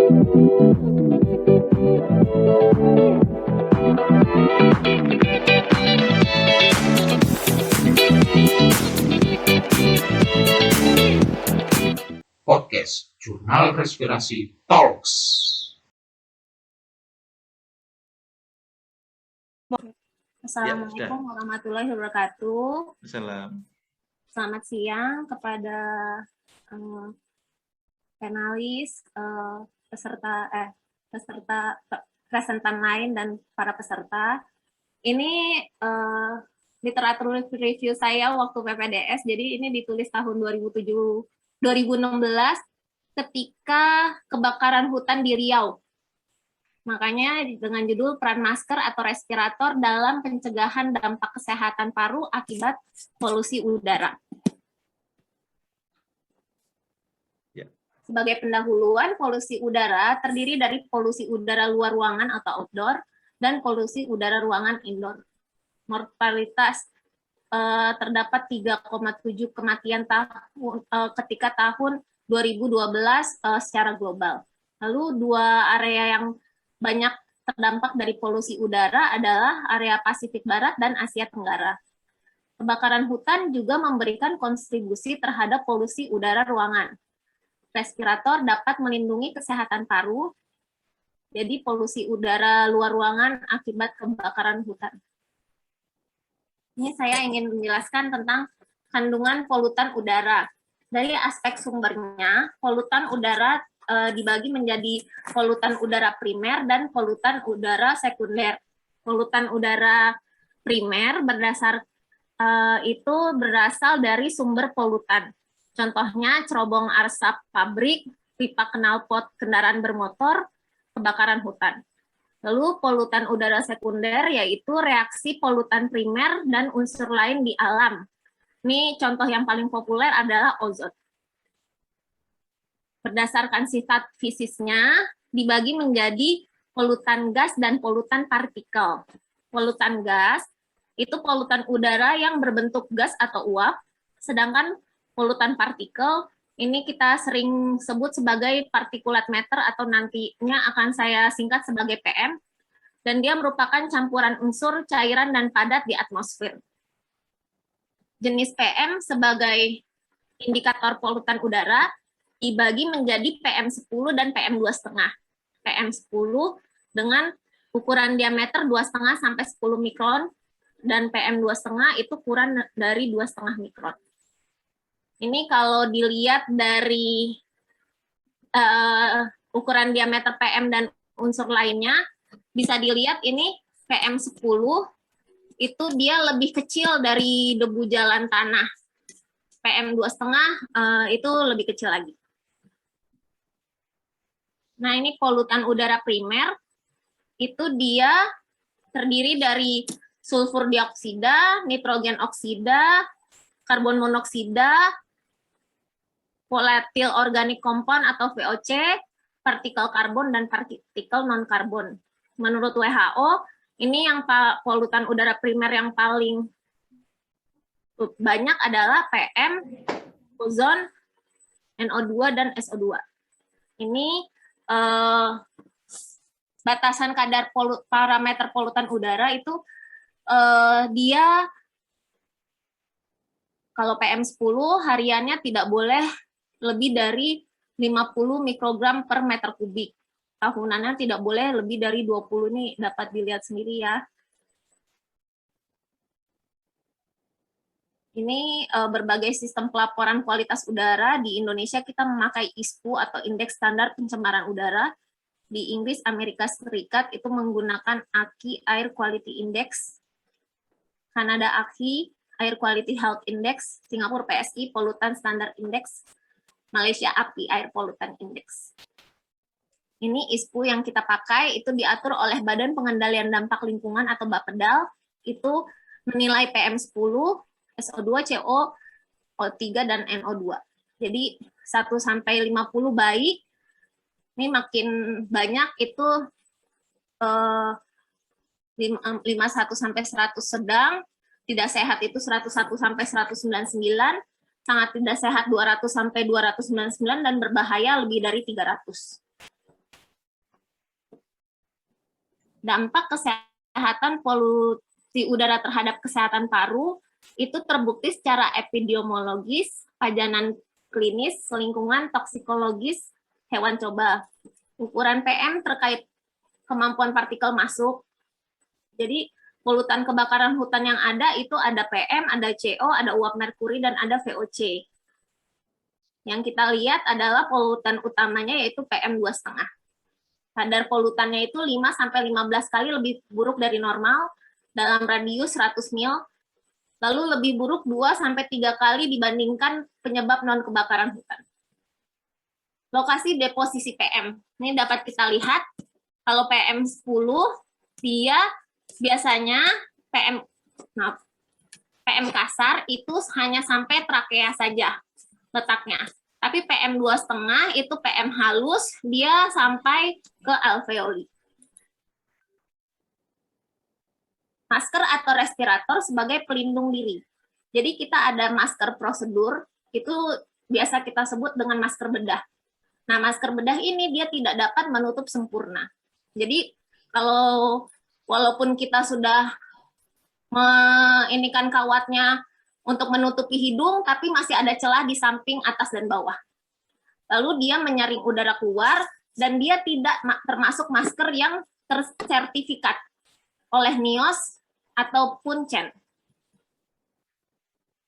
Podcast Jurnal Respirasi Talks. Assalamualaikum warahmatullahi wabarakatuh. Salam. Selamat siang kepada panelis, peserta presentan lain dan para peserta. Ini literatur review saya waktu PPDS, jadi ini ditulis tahun 2016 ketika kebakaran hutan di Riau. Makanya dengan judul peran masker atau respirator dalam pencegahan dampak kesehatan paru akibat polusi udara. Sebagai pendahuluan, polusi udara terdiri dari polusi udara luar ruangan atau outdoor dan polusi udara ruangan indoor. Mortalitas terdapat 3,7 kematian ketika tahun 2012 secara global. Lalu dua area yang banyak terdampak dari polusi udara adalah area Pasifik Barat dan Asia Tenggara. Kebakaran hutan juga memberikan kontribusi terhadap polusi udara ruangan. Respirator dapat melindungi kesehatan paru, jadi polusi udara luar ruangan akibat kebakaran hutan. Ini saya ingin menjelaskan tentang kandungan polutan udara. Dari aspek sumbernya, polutan udara dibagi menjadi polutan udara primer dan polutan udara sekunder. Polutan udara primer itu berasal dari sumber polutan. Contohnya cerobong asap pabrik, pipa knalpot kendaraan bermotor, kebakaran hutan. Lalu polutan udara sekunder yaitu reaksi polutan primer dan unsur lain di alam. Ini contoh yang paling populer adalah ozon. Berdasarkan sifat fisiknya, dibagi menjadi polutan gas dan polutan partikel. Polutan gas itu polutan udara yang berbentuk gas atau uap, sedangkan polutan partikel ini kita sering sebut sebagai partikulat matter atau nantinya akan saya singkat sebagai PM, dan dia merupakan campuran unsur cairan dan padat di atmosfer. Jenis PM sebagai indikator polutan udara dibagi menjadi PM10 dan PM2,5. PM10 dengan ukuran diameter 2,5 sampai 10 mikron, dan PM2,5 itu kurang dari 2,5 mikron. Ini kalau dilihat dari ukuran diameter PM dan unsur lainnya, bisa dilihat ini PM10 itu dia lebih kecil dari debu jalan tanah. PM2,5 itu lebih kecil lagi. Nah, ini polutan udara primer, itu dia terdiri dari sulfur dioksida, nitrogen oksida, karbon monoksida, volatil organik compound atau VOC, partikel karbon, dan partikel non-karbon. Menurut WHO, ini yang polutan udara primer yang paling banyak adalah PM, ozon, NO2, dan SO2. Ini batasan kadar parameter polutan udara itu dia kalau PM10 hariannya tidak boleh lebih dari 50 mikrogram per meter kubik. Tahunannya tidak boleh lebih dari 20, nih dapat dilihat sendiri ya. Ini berbagai sistem pelaporan kualitas udara. Di Indonesia kita memakai ISPU atau Indeks Standar Pencemaran Udara. Di Inggris, Amerika Serikat itu menggunakan AQI Air Quality Index. Kanada AQI Air Quality Health Index. Singapura PSI Pollutant Standard Index. Malaysia API Air Pollutant Index. Ini ISPU yang kita pakai itu diatur oleh Badan Pengendalian Dampak Lingkungan atau Bapedal. Itu menilai PM10, SO2, CO, O3, dan NO2. Jadi 1-50 baik, ini makin banyak itu 51-100 sedang, tidak sehat itu 101-199, sangat tidak sehat 200-299, dan berbahaya lebih dari 300. dampak kesehatan polusi udara terhadap kesehatan paru itu terbukti secara epidemiologis, pajanan klinis, lingkungan, toksikologis, hewan coba. Ukuran PM terkait kemampuan partikel masuk. Jadi polutan kebakaran hutan yang ada itu ada PM, ada CO, ada uap merkuri, dan ada VOC. Yang kita lihat adalah polutan utamanya yaitu PM 2,5. Kadar polutannya itu 5-15 kali lebih buruk dari normal dalam radius 100 mil, lalu lebih buruk 2-3 kali dibandingkan penyebab non-kebakaran hutan. Lokasi deposisi PM. Ini dapat kita lihat, kalau PM 10, dia biasanya PM kasar itu hanya sampai trakea saja letaknya. Tapi PM 2,5 itu PM halus, dia sampai ke alveoli. Masker atau respirator sebagai pelindung diri. Jadi kita ada masker prosedur, itu biasa kita sebut dengan masker bedah. Nah, masker bedah ini dia tidak dapat menutup sempurna. Jadi kalau walaupun kita sudah menginikan kawatnya untuk menutupi hidung, tapi masih ada celah di samping, atas, dan bawah. Lalu dia menyaring udara keluar, dan dia tidak termasuk masker yang tersertifikat oleh NIOSH ataupun CEN.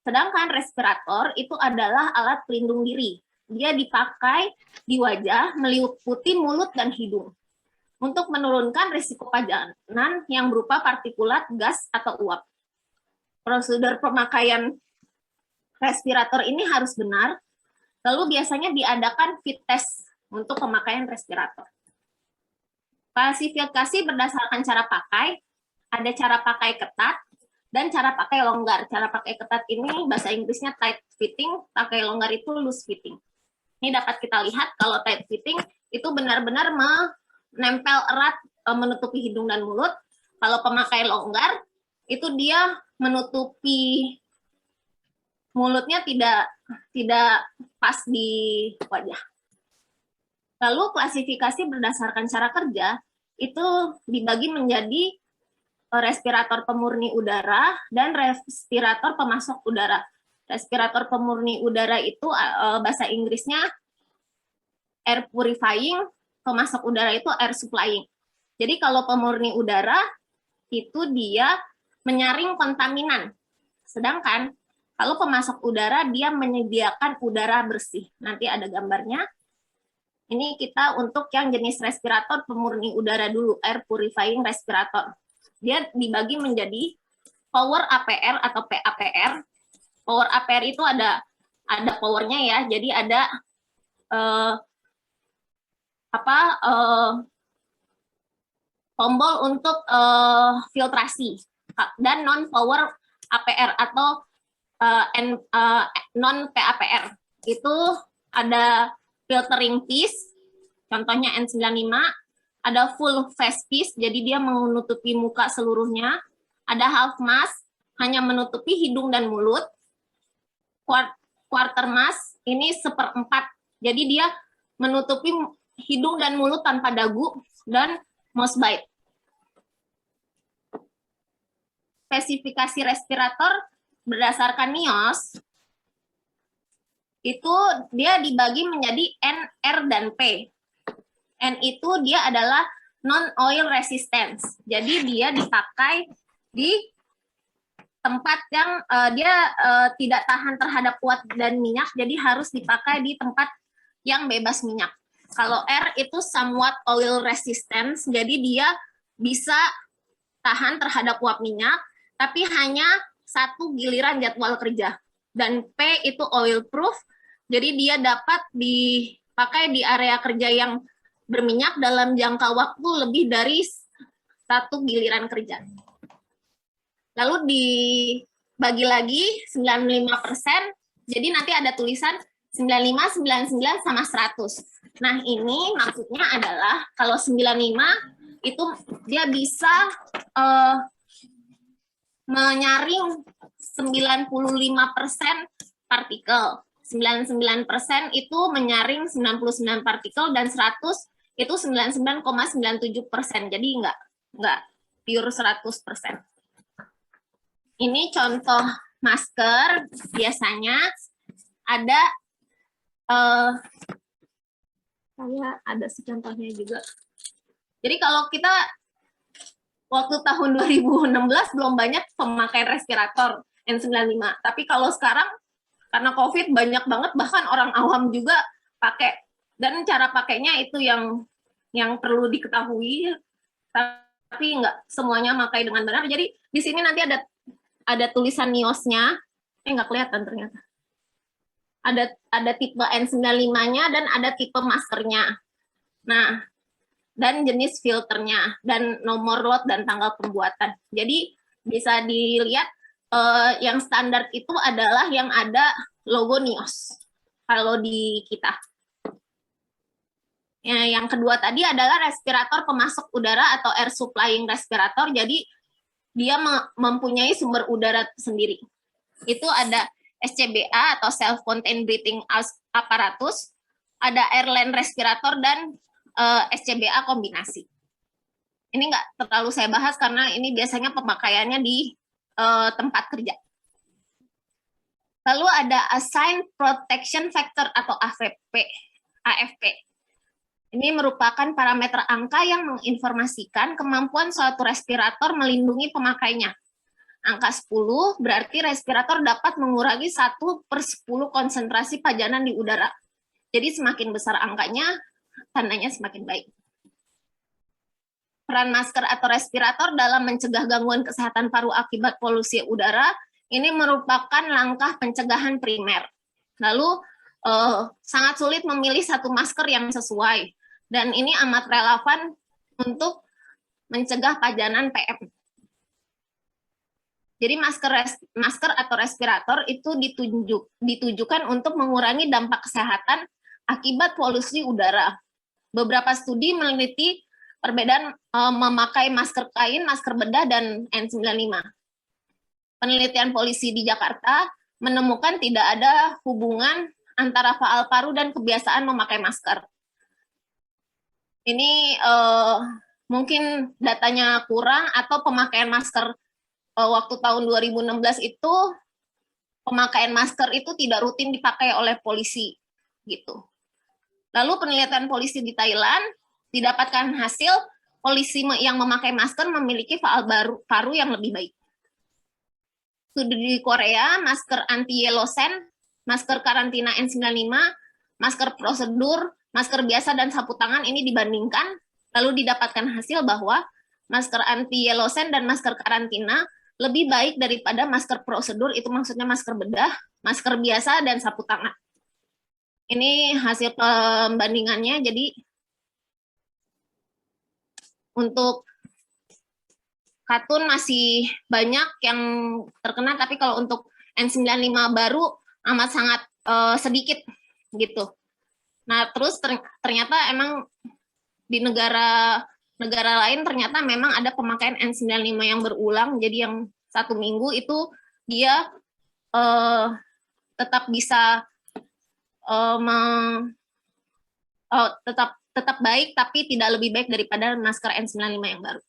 Sedangkan respirator itu adalah alat pelindung diri. Dia dipakai di wajah, meliputi mulut dan hidung, untuk menurunkan risiko pajanan yang berupa partikulat, gas, atau uap. Prosedur pemakaian respirator ini harus benar, lalu biasanya diadakan fit test untuk pemakaian respirator. Klasifikasi berdasarkan cara pakai, ada cara pakai ketat dan cara pakai longgar. Cara pakai ketat ini bahasa Inggrisnya tight fitting, pakai longgar itu loose fitting. Ini dapat kita lihat kalau tight fitting itu benar-benar menempel erat, menutupi hidung dan mulut. Kalau pemakai longgar itu dia menutupi mulutnya tidak pas di wajah. Lalu klasifikasi berdasarkan cara kerja itu dibagi menjadi respirator pemurni udara dan respirator pemasok udara. Respirator pemurni udara itu bahasa Inggrisnya air purifying, pemasok udara itu air supplying. Jadi kalau pemurni udara itu dia menyaring kontaminan. Sedangkan kalau pemasok udara dia menyediakan udara bersih. Nanti ada gambarnya. Ini kita untuk yang jenis respirator pemurni udara dulu, air purifying respirator. Dia dibagi menjadi power APR atau PAPR. Power APR itu ada powernya ya. Jadi ada tombol untuk filtrasi, dan non power APR atau non PAPR. Itu ada filtering piece, contohnya N95, ada full face piece, jadi dia menutupi muka seluruhnya, ada half mask, hanya menutupi hidung dan mulut, quarter mask, ini 1/4, jadi dia menutupi hidung dan mulut tanpa dagu, dan mouthbite. Spesifikasi respirator berdasarkan NIOSH itu dia dibagi menjadi N, R, dan P. N itu dia adalah non-oil resistance. Jadi dia dipakai di tempat yang dia tidak tahan terhadap uap dan minyak, jadi harus dipakai di tempat yang bebas minyak. Kalau R itu somewhat oil resistance, jadi dia bisa tahan terhadap uap minyak, tapi hanya 1 giliran jadwal kerja. Dan P itu oil proof, jadi dia dapat dipakai di area kerja yang berminyak dalam jangka waktu lebih dari 1 giliran kerja. Lalu dibagi lagi 95%, jadi nanti ada tulisan 95, 99, sama 100. Nah, ini maksudnya adalah kalau 95 itu dia bisa menyaring 95% partikel. 99% itu menyaring 99 partikel, dan 100 itu 99,97%. Jadi nggak pure 100%. Ini contoh masker, biasanya ada, saya ada contohnya juga. Jadi kalau kita waktu tahun 2016 belum banyak pemakai respirator N95, tapi kalau sekarang karena COVID banyak banget, bahkan orang awam juga pakai, dan cara pakainya itu yang perlu diketahui, tapi nggak semuanya pakai dengan benar. Jadi di sini nanti ada tulisan NIOS-nya, nggak kelihatan ternyata. Ada tipe N95-nya dan ada tipe maskernya. Nah, dan jenis filternya, dan nomor lot dan tanggal pembuatan. Jadi bisa dilihat yang standar itu adalah yang ada logo NIOS kalau di kita. Ya, yang kedua tadi adalah respirator pemasok udara atau air supplying respirator. Jadi dia mempunyai sumber udara sendiri. Itu ada SCBA atau self-contained breathing apparatus, ada airline respirator, dan SCBA kombinasi. Ini nggak terlalu saya bahas karena ini biasanya pemakaiannya di tempat kerja. Lalu ada Assigned Protection Factor atau AFP. Ini merupakan parameter angka yang menginformasikan kemampuan suatu respirator melindungi pemakainya. Angka 10 berarti respirator dapat mengurangi 1/10 konsentrasi pajanan di udara. Jadi semakin besar angkanya, tandanya semakin baik. Peran masker atau respirator dalam mencegah gangguan kesehatan paru akibat polusi udara, ini merupakan langkah pencegahan primer. Lalu sangat sulit memilih satu masker yang sesuai, dan ini amat relevan untuk mencegah pajanan PM. Jadi masker atau respirator itu ditujukan untuk mengurangi dampak kesehatan akibat polusi udara. Beberapa studi meneliti perbedaan memakai masker kain, masker bedah, dan N95. Penelitian polisi di Jakarta menemukan tidak ada hubungan antara faal paru dan kebiasaan memakai masker. Ini mungkin datanya kurang atau pemakaian masker waktu tahun 2016 itu pemakaian masker itu tidak rutin dipakai oleh polisi gitu. Lalu penelitian polisi di Thailand didapatkan hasil polisi yang memakai masker memiliki faal paru yang lebih baik. Studi di Korea, masker anti-yellow sand, masker karantina N95, masker prosedur, masker biasa, dan sapu tangan ini dibandingkan, lalu didapatkan hasil bahwa masker anti-yellow sand dan masker karantina lebih baik daripada masker prosedur, itu maksudnya masker bedah, masker biasa, dan sapu tangan. Ini hasil pembandingannya. Jadi untuk katun masih banyak yang terkena, tapi kalau untuk N95 baru amat sangat sedikit gitu. Nah, terus ternyata emang di negara lain ternyata memang ada pemakaian N95 yang berulang, jadi yang 1 minggu itu dia tetap bisa tetap baik, tapi tidak lebih baik daripada masker N95 yang baru.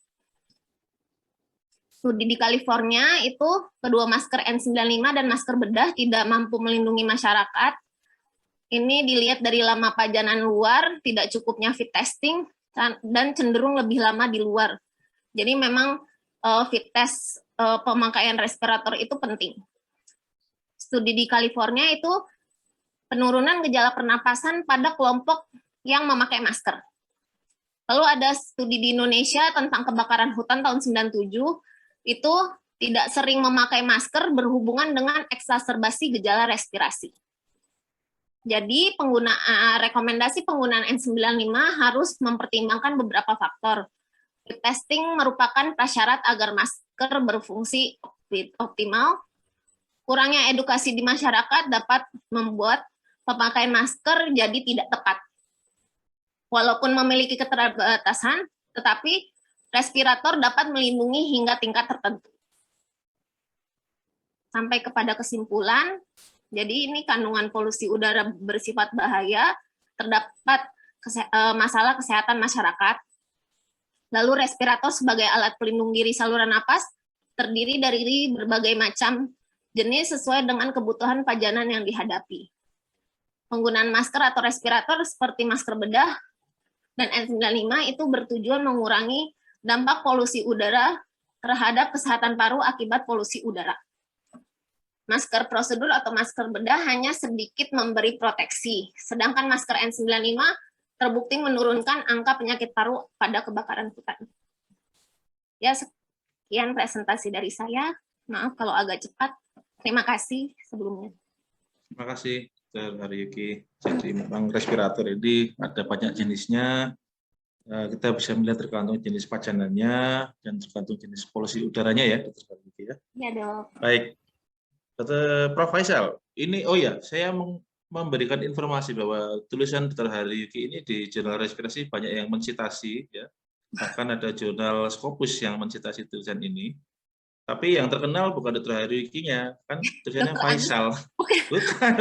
Studi di California itu kedua masker N95 dan masker bedah tidak mampu melindungi masyarakat. Ini dilihat dari lama pajanan luar, tidak cukupnya fit testing, dan cenderung lebih lama di luar. Jadi memang fit test pemakaian respirator itu penting. Studi di California itu penurunan gejala pernapasan pada kelompok yang memakai masker. Lalu ada studi di Indonesia tentang kebakaran hutan tahun 97, itu tidak sering memakai masker berhubungan dengan eksaserbasi gejala respirasi. Jadi rekomendasi penggunaan N95 harus mempertimbangkan beberapa faktor. Testing merupakan prasyarat agar masker berfungsi optimal. Kurangnya edukasi di masyarakat dapat membuat pemakaian masker jadi tidak tepat. Walaupun memiliki keterbatasan, tetapi respirator dapat melindungi hingga tingkat tertentu. Sampai kepada kesimpulan, jadi ini kandungan polusi udara bersifat bahaya, terdapat masalah kesehatan masyarakat. Lalu respirator sebagai alat pelindung diri saluran napas terdiri dari berbagai macam jenis sesuai dengan kebutuhan pajanan yang dihadapi. Penggunaan masker atau respirator seperti masker bedah dan N95 itu bertujuan mengurangi dampak polusi udara terhadap kesehatan paru akibat polusi udara. Masker prosedur atau masker bedah hanya sedikit memberi proteksi, sedangkan masker N95 terbukti menurunkan angka penyakit paru pada kebakaran hutan. Ya, sekian presentasi dari saya. Maaf kalau agak cepat. Terima kasih sebelumnya. Terima kasih, Dr. Haryuki. Jadi memang respirator ini ada banyak jenisnya. Kita bisa melihat tergantung jenis pajanannya dan tergantung jenis polusi udaranya ya, Dr. Haryuki ya. Iya, Dok. Baik, Dr. Prof. Faisal, ini saya memberikan informasi bahwa tulisan Dr. Haryuki ini di jurnal respirasi banyak yang mensitasi ya. Bahkan ada jurnal Scopus yang mensitasi tulisan ini. Tapi yang terkenal bukan Dr. Haryuki-nya, kan tulisannya Faisal. Bukan.